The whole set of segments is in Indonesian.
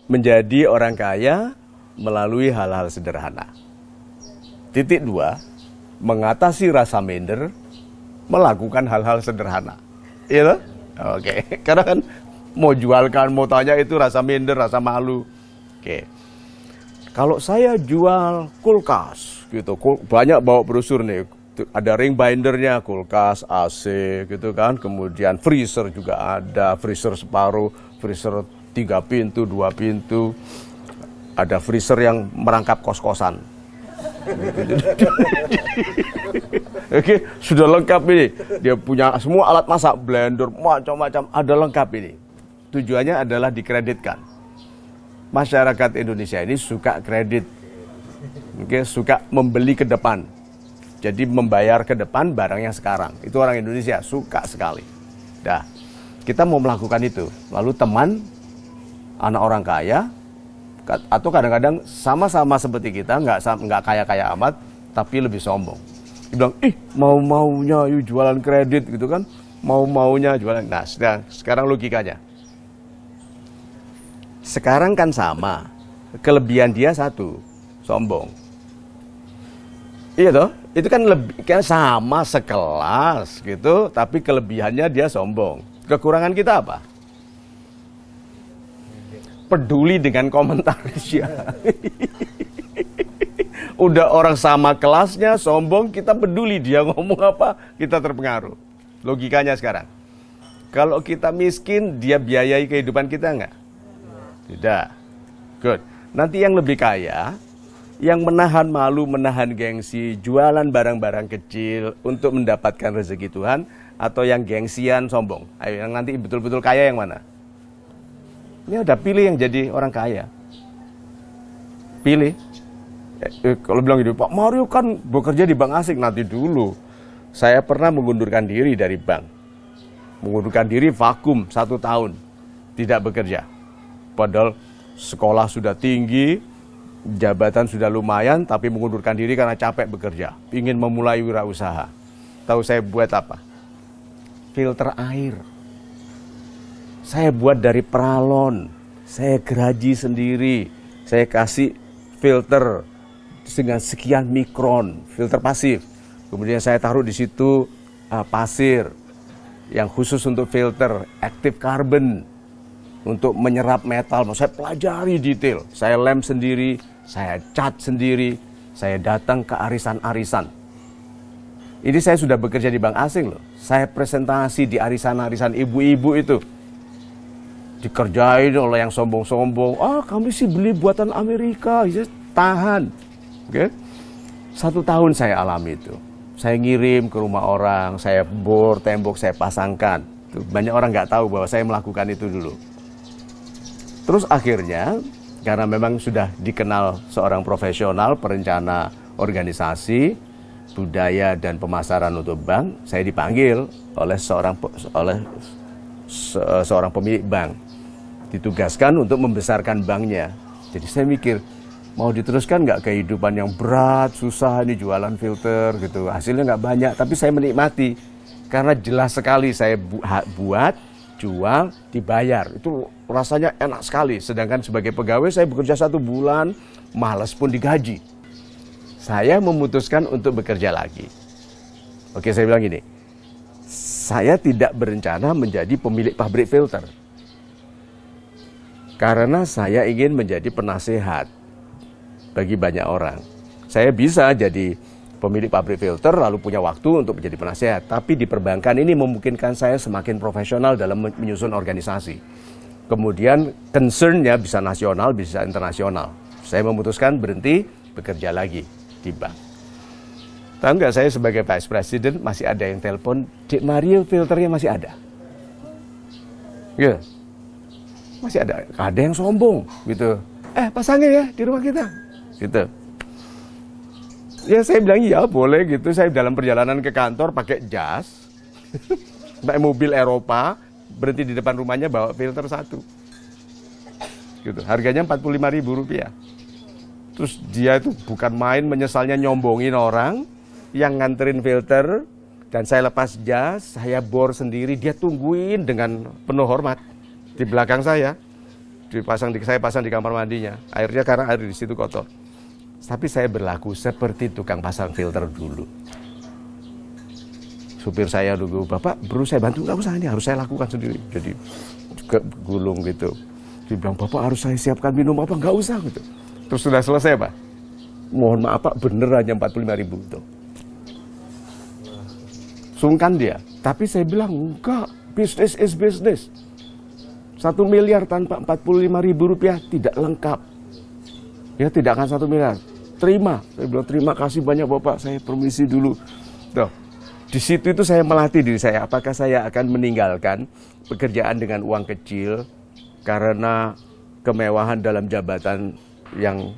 menjadi orang kaya melalui hal-hal sederhana. Titik 2, mengatasi rasa minder, melakukan hal-hal sederhana. Iya toh? Oke, karena kan mau jualkan, mau tanya itu rasa minder, rasa malu. Oke. Kalau saya jual kulkas gitu, banyak bawa brosur nih. Ada ring bindernya, kulkas, AC gitu kan. Kemudian freezer juga ada, freezer separuh, freezer 3 pintu, 2 pintu. Ada freezer yang merangkap kos-kosan. Oke, sudah lengkap ini. Dia punya semua alat masak, blender, macam-macam, ada lengkap ini. Tujuannya adalah dikreditkan. Masyarakat Indonesia ini suka kredit. Oke, suka membeli ke depan. Jadi membayar ke depan barang yang sekarang. Itu orang Indonesia suka sekali. Dah, kita mau melakukan itu. Lalu teman, anak orang kaya, atau kadang-kadang sama-sama seperti kita, nggak kaya-kaya amat, tapi lebih sombong. Dia bilang, mau-maunya yuk jualan kredit gitu kan, mau-maunya jualan. Nah, sekarang logikanya. Sekarang kan sama, kelebihan dia satu, sombong. Iya toh, itu kan sama sekelas gitu, tapi kelebihannya dia sombong. Kekurangan kita apa? Peduli dengan komentar dia. Udah orang sama kelasnya, sombong, kita peduli dia ngomong apa, kita terpengaruh. Logikanya sekarang. Kalau kita miskin, dia biayai kehidupan kita nggak? Tidak. Good. Nanti yang lebih kaya, yang menahan malu, menahan gengsi, jualan barang-barang kecil untuk mendapatkan rezeki Tuhan, atau yang gengsian, sombong. Ayo, yang nanti betul-betul kaya yang mana? Ini udah pilih yang jadi orang kaya. Pilih. Kalau bilang gitu, Pak Mario kan bekerja di bank asing. Nanti dulu. Saya pernah mengundurkan diri dari bank. Mengundurkan diri vakum 1 tahun. Tidak bekerja. Padahal sekolah sudah tinggi, jabatan sudah lumayan, tapi mengundurkan diri karena capek bekerja. Ingin memulai wirausaha. Tahu saya buat apa? Filter air. Saya buat dari peralon, saya geraji sendiri, saya kasih filter dengan sekian mikron, filter pasif. Kemudian saya taruh di situ pasir yang khusus untuk filter, active carbon untuk menyerap metal. Saya pelajari detail, saya lem sendiri, saya cat sendiri, saya datang ke arisan-arisan. Ini saya sudah bekerja di bank asing loh. Saya presentasi di arisan-arisan ibu-ibu itu. Dikerjain oleh yang sombong-sombong. Kami sih beli buatan Amerika. Tahan. Oke? 1 tahun saya alami itu. Saya ngirim ke rumah orang, saya bor tembok, saya pasangkan. Banyak orang nggak tahu bahwa saya melakukan itu dulu. Terus akhirnya, karena memang sudah dikenal seorang profesional, perencana organisasi, budaya dan pemasaran untuk bank, saya dipanggil oleh seorang pemilik bank. Ditugaskan untuk membesarkan banknya. Jadi saya mikir, mau diteruskan nggak kehidupan yang berat, susah, ini jualan filter gitu. Hasilnya nggak banyak, tapi saya menikmati. Karena jelas sekali saya buat, jual, dibayar. Itu rasanya enak sekali. Sedangkan sebagai pegawai saya bekerja 1 bulan, malas pun digaji. Saya memutuskan untuk bekerja lagi. Oke, saya bilang gini, saya tidak berencana menjadi pemilik pabrik filter. Karena saya ingin menjadi penasehat bagi banyak orang. Saya bisa jadi pemilik pabrik filter lalu punya waktu untuk menjadi penasehat. Tapi di perbankan ini memungkinkan saya semakin profesional dalam menyusun organisasi. Kemudian concern-nya bisa nasional, bisa internasional. Saya memutuskan berhenti bekerja lagi di bank. Tahu nggak, saya sebagai Vice President masih ada yang telepon, Dik Mario filternya masih ada. Gitu. Masih ada yang sombong gitu. Pasangin ya di rumah kita. Gitu. Ya saya bilang iya boleh gitu. Saya dalam perjalanan ke kantor pakai jas. Naik mobil Eropa, berhenti di depan rumahnya bawa filter 1. Gitu. Harganya Rp45.000. Terus dia itu bukan main, menyesalnya nyombongin orang yang nganterin filter, dan saya lepas jas, saya bor sendiri, dia tungguin dengan penuh hormat di belakang saya. saya pasang di kamar mandinya. Airnya karena air di situ kotor. Tapi saya berlaku seperti tukang pasang filter dulu. Supir saya dulu, Bapak, bro saya bantu, nggak usah, ini harus saya lakukan sendiri. Jadi gulung gitu. Dia bilang, Bapak harus saya siapkan minum apa, nggak usah gitu. Terus sudah selesai, Pak. Mohon maaf, Pak, bener aja 45.000 itu. Sungkan dia. Tapi saya bilang, enggak, business is business. 1 miliar tanpa 45.000 rupiah tidak lengkap. Ya tidak akan 1 miliar. Terima. Saya bilang, terima kasih banyak Bapak, saya permisi dulu. Tuh. Di situ itu saya melatih diri saya, apakah saya akan meninggalkan pekerjaan dengan uang kecil karena kemewahan dalam jabatan yang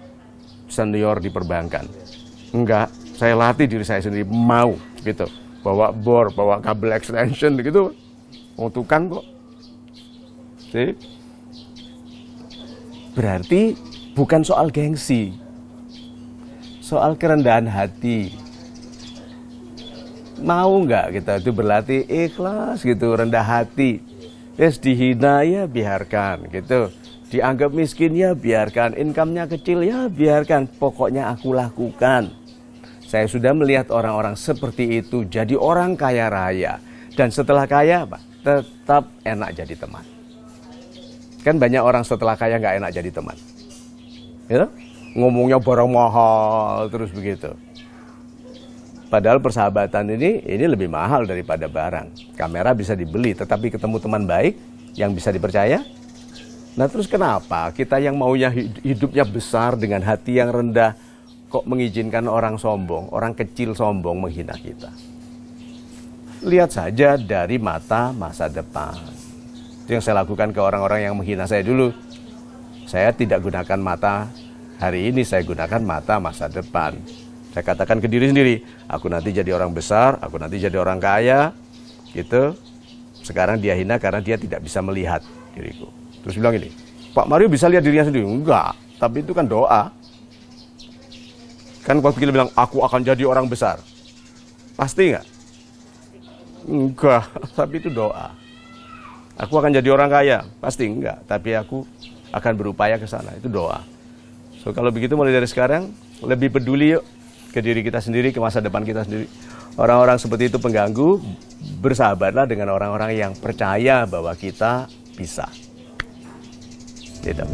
senior di perbankan. Enggak, saya latih diri saya sendiri, mau gitu. Bawa bor, bawa kabel extension gitu. Mau tukang kok. See? Berarti bukan soal gengsi. Soal kerendahan hati. Mau nggak kita itu berlatih ikhlas gitu, rendah hati. Yes, dihina ya biarkan gitu. Dianggap miskin ya biarkan. Income-nya kecil ya biarkan. Pokoknya aku lakukan. Saya sudah melihat orang-orang seperti itu jadi orang kaya raya. Dan setelah kaya, Pak, tetap enak jadi teman. Kan banyak orang setelah kaya nggak enak jadi teman. Ya? Ngomongnya barang mahal terus begitu. Padahal persahabatan ini lebih mahal daripada barang. Kamera bisa dibeli, tetapi ketemu teman baik yang bisa dipercaya. Nah terus kenapa kita yang maunya hidupnya besar dengan hati yang rendah, kok mengizinkan orang sombong, orang kecil sombong menghina kita? Lihat saja dari mata masa depan. Itu yang saya lakukan ke orang-orang yang menghina saya dulu. Saya tidak gunakan mata hari ini, saya gunakan mata masa depan. Saya katakan ke diri sendiri, aku nanti jadi orang besar, aku nanti jadi orang kaya, gitu. Sekarang dia hina karena dia tidak bisa melihat diriku. Terus bilang ini, Pak Mario bisa lihat dirinya sendiri? Enggak, tapi itu kan doa. Kan waktu kita bilang, aku akan jadi orang besar. Pasti enggak? Enggak, tapi itu doa. Aku akan jadi orang kaya? Pasti enggak, tapi aku akan berupaya ke sana. Itu doa. So kalau begitu mulai dari sekarang, lebih peduli yuk ke diri kita sendiri, ke masa depan kita sendiri. Orang-orang seperti itu pengganggu, bersahabatlah dengan orang-orang yang percaya bahwa kita bisa. Gitu.